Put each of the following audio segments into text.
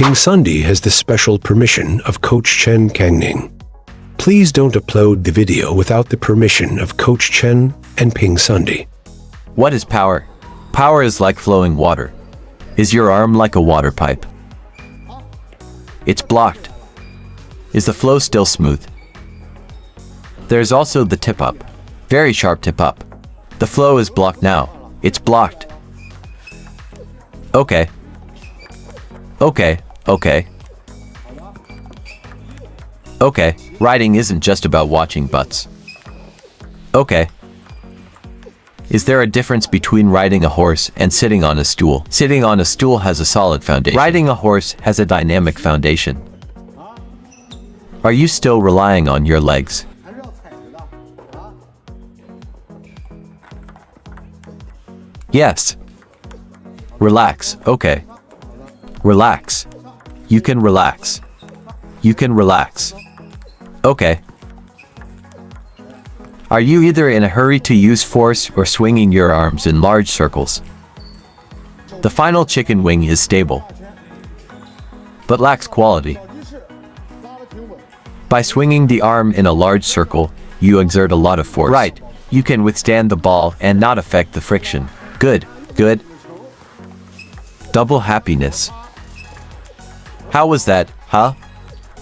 PingSunday has the special permission of Coach Chen Kangning. Please don't upload the video without the permission of Coach Chen and PingSunday. What is power? Power is like flowing water. Is your arm like a water pipe? It's blocked. Is the flow still smooth? There's also the tip up. Very sharp tip up. The flow is blocked now. It's blocked. Okay. Okay. Okay, riding isn't just about watching butts. Okay. Is there a difference between riding a horse and sitting on a stool? Sitting on a stool has a solid foundation. Riding a horse has a dynamic foundation. Are you still relying on your legs? Yes. Relax, okay. Relax. You can relax. You can relax. Okay. Are you either in a hurry to use force or swinging your arms in large circles? The final chicken wing is stable, but lacks quality. By swinging the arm in a large circle, you exert a lot of force. Right. You can withstand the ball and not affect the friction. Good, good. Double happiness. How was that, huh?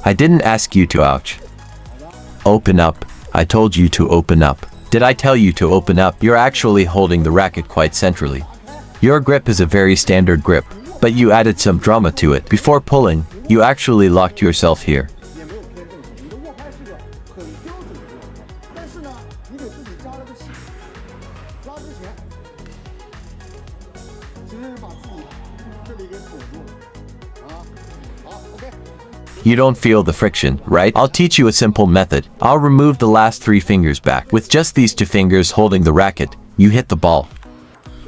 I didn't ask you to ouch. Open up. I told you to open up. Did I tell you to open up? You're actually holding the racket quite centrally. Your grip is a very standard grip, but you added some drama to it. Before pulling, you actually locked yourself here. You don't feel the friction, right? I'll teach you a simple method. I'll remove the last 3 fingers back. With just these 2 fingers holding the racket, you hit the ball.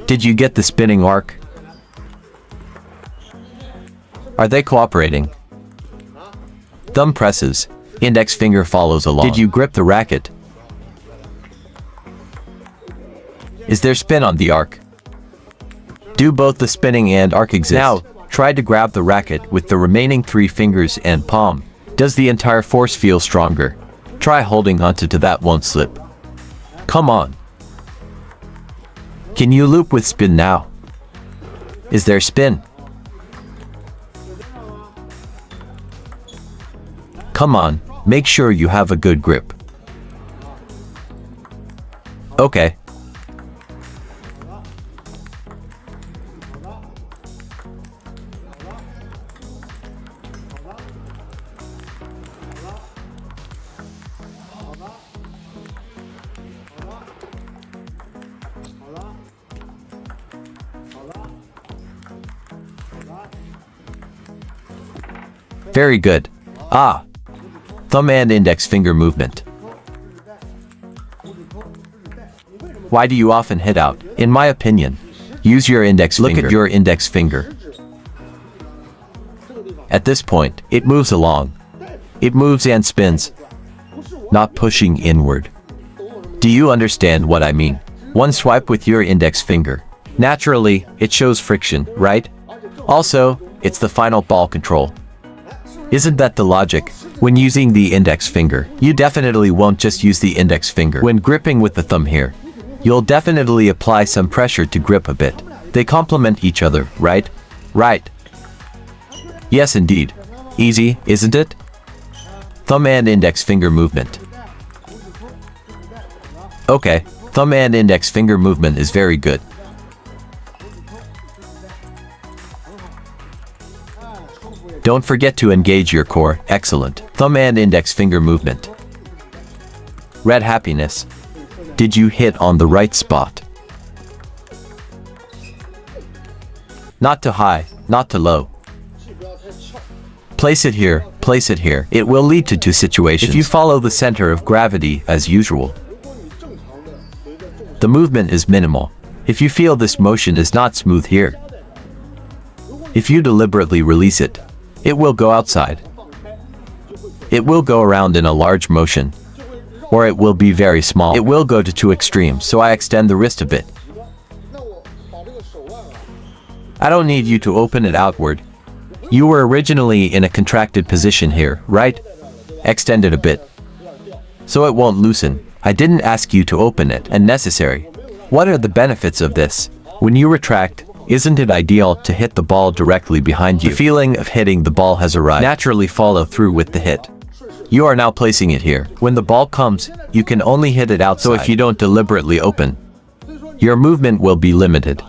Did you get the spinning arc? Are they cooperating? Thumb presses. Index finger follows along. Did you grip the racket? Is there spin on the arc? Do both the spinning and arc exist? Now, try to grab the racket with the remaining 3 fingers and palm. Does the entire force feel stronger? Try holding onto to that won't slip. Come on. Can you loop with spin now? Is there spin? Come on, make sure you have a good grip. Okay. Very good. Ah. Thumb and index finger movement. Why do you often hit out? In my opinion, use your index finger. Look at your index finger. At this point, it moves along. It moves and spins, not pushing inward. Do you understand what I mean? One swipe with your index finger. Naturally, it shows friction, right? Also, it's the final ball control. Isn't that the logic? When using the index finger, you definitely won't just use the index finger. When gripping with the thumb here, you'll definitely apply some pressure to grip a bit. They complement each other, right? Right. Yes, indeed. Easy, isn't it? Thumb and index finger movement. Okay, thumb and index finger movement is very good. Don't forget to engage your core. Excellent. Thumb and index finger movement. Red happiness. Did you hit on the right spot? Not too high, not too low. Place it here, place it here. It will lead to 2 situations. If you follow the center of gravity as usual, the movement is minimal. If you feel this motion is not smooth here, if you deliberately release it, it will go outside. It will go around in a large motion, or it will be very small. It will go to 2 extremes, so I extend the wrist a bit. I don't need you to open it outward. You were originally in a contracted position here, right? Extend it a bit. So it won't loosen. I didn't ask you to open it. Unnecessary. What are the benefits of this? When you retract, isn't it ideal to hit the ball directly behind you? The feeling of hitting the ball has arrived. Naturally follow through with the hit. You are now placing it here. When the ball comes, you can only hit it outside. So if you don't deliberately open, your movement will be limited.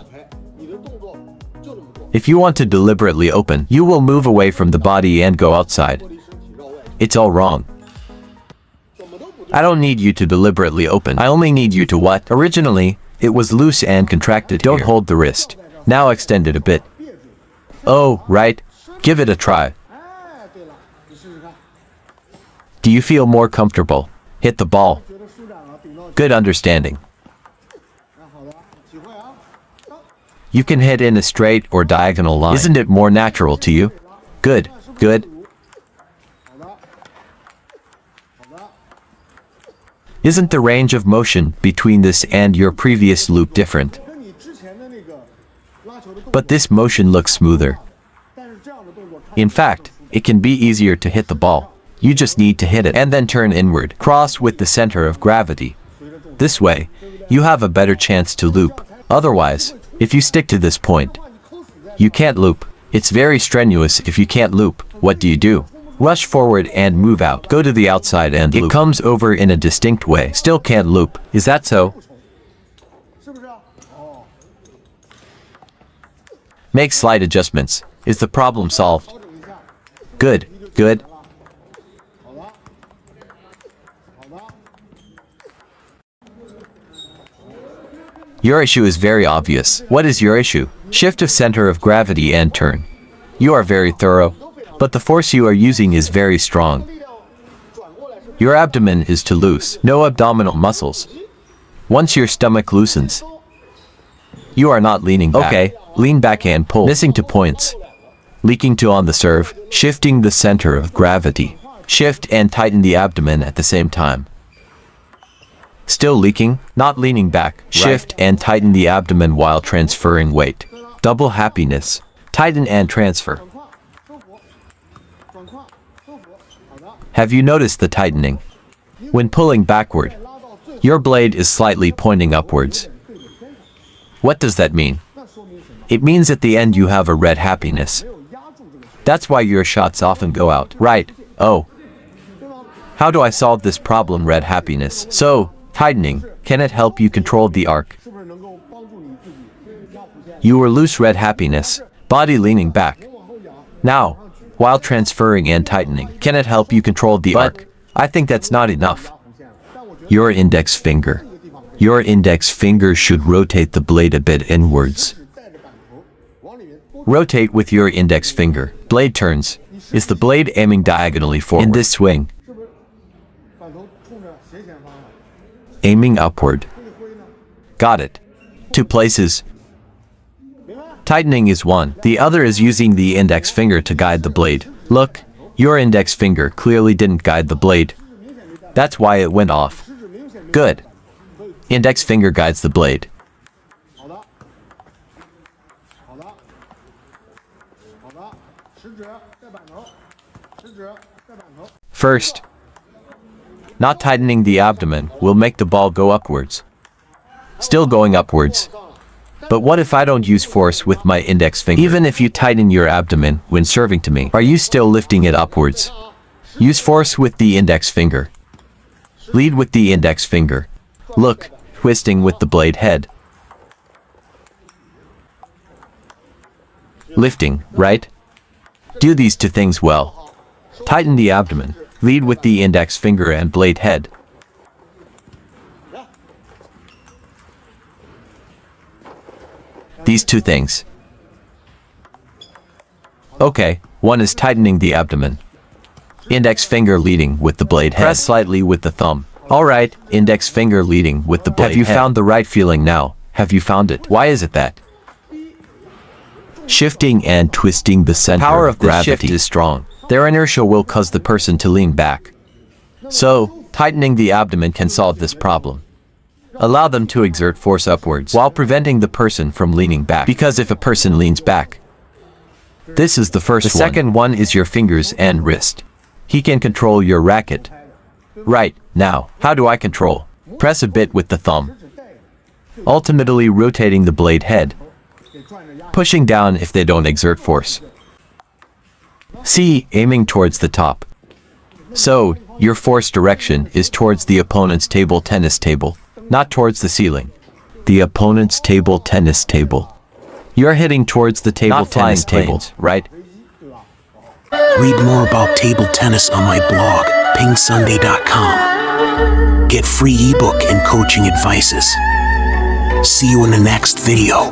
If you want to deliberately open, you will move away from the body and go outside. It's all wrong. I don't need you to deliberately open. I only need you to what? Originally, it was loose and contracted. Don't hold the wrist. Now extend it a bit. Oh, right. Give it a try. Do you feel more comfortable? Hit the ball. Good understanding. You can hit in a straight or diagonal line. Isn't it more natural to you? Good, good. Isn't the range of motion between this and your previous loop different? But this motion looks smoother. In fact, it can be easier to hit the ball. You just need to hit it and then turn inward, cross with the center of gravity. This way, you have a better chance to loop. Otherwise, if you stick to this point, you can't loop. It's very strenuous if you can't loop. What do? Rush forward and move out. Go to the outside and loop. It comes over in a distinct way. Still can't loop. Is that so? Make slight adjustments. Is the problem solved? Good, good. Your issue is very obvious. What is your issue? Shift of center of gravity and turn. You are very thorough, but the force you are using is very strong. Your abdomen is too loose. No abdominal muscles. Once your stomach loosens, you are not leaning back. Okay, lean back and pull. Missing 2 points. Leaking to on the serve, shifting the center of gravity. Shift and tighten the abdomen at the same time. Still leaking, not leaning back. Shift and tighten the abdomen while transferring weight. Double happiness. Tighten and transfer. Have you noticed the tightening? When pulling backward, your blade is slightly pointing upwards. What does that mean? It means at the end you have a red happiness. That's why your shots often go out. Right. Oh. How do I solve this problem, red happiness? So, tightening, can it help you control the arc? You were loose, red happiness, body leaning back. Now, while transferring and tightening, can it help you control the arc? I think that's not enough. Your index finger. Your index finger should rotate the blade a bit inwards. Rotate with your index finger. Blade turns. Is the blade aiming diagonally forward? In this swing. Aiming upward. Got it. 2 places. Tightening is one. The other is using the index finger to guide the blade. Look, your index finger clearly didn't guide the blade. That's why it went off. Good. Index finger guides the blade. First, not tightening the abdomen will make the ball go upwards. Still going upwards. But what if I don't use force with my index finger? Even if you tighten your abdomen when serving to me, are you still lifting it upwards? Use force with the index finger. Lead with the index finger. Look, twisting with the blade head. Lifting, right? Do these 2 things well. Tighten the abdomen. Lead with the index finger and blade head. These 2 things. Okay, one is tightening the abdomen. Index finger leading with the blade head. Press slightly with the thumb. Alright, index finger leading with the blade head. Have you found the right feeling now? Have you found it? Why is it that? Shifting and twisting the center of gravity. Power of the shift is strong. Their inertia will cause the person to lean back. So, tightening the abdomen can solve this problem. Allow them to exert force upwards while preventing the person from leaning back. Because if a person leans back, This is the first one. The second one is your fingers and wrist. He can control your racket. Right, now, how do I control? Press a bit with the thumb. Ultimately rotating the blade head. Pushing down if they don't exert force. C. Aiming towards the top. So, your force direction is towards the opponent's table tennis table, not towards the ceiling. The opponent's table tennis table. You're hitting towards the table tennis table, right? Read more about table tennis on my blog, PingSunday.com. Get free ebook and coaching advices. See you in the next video.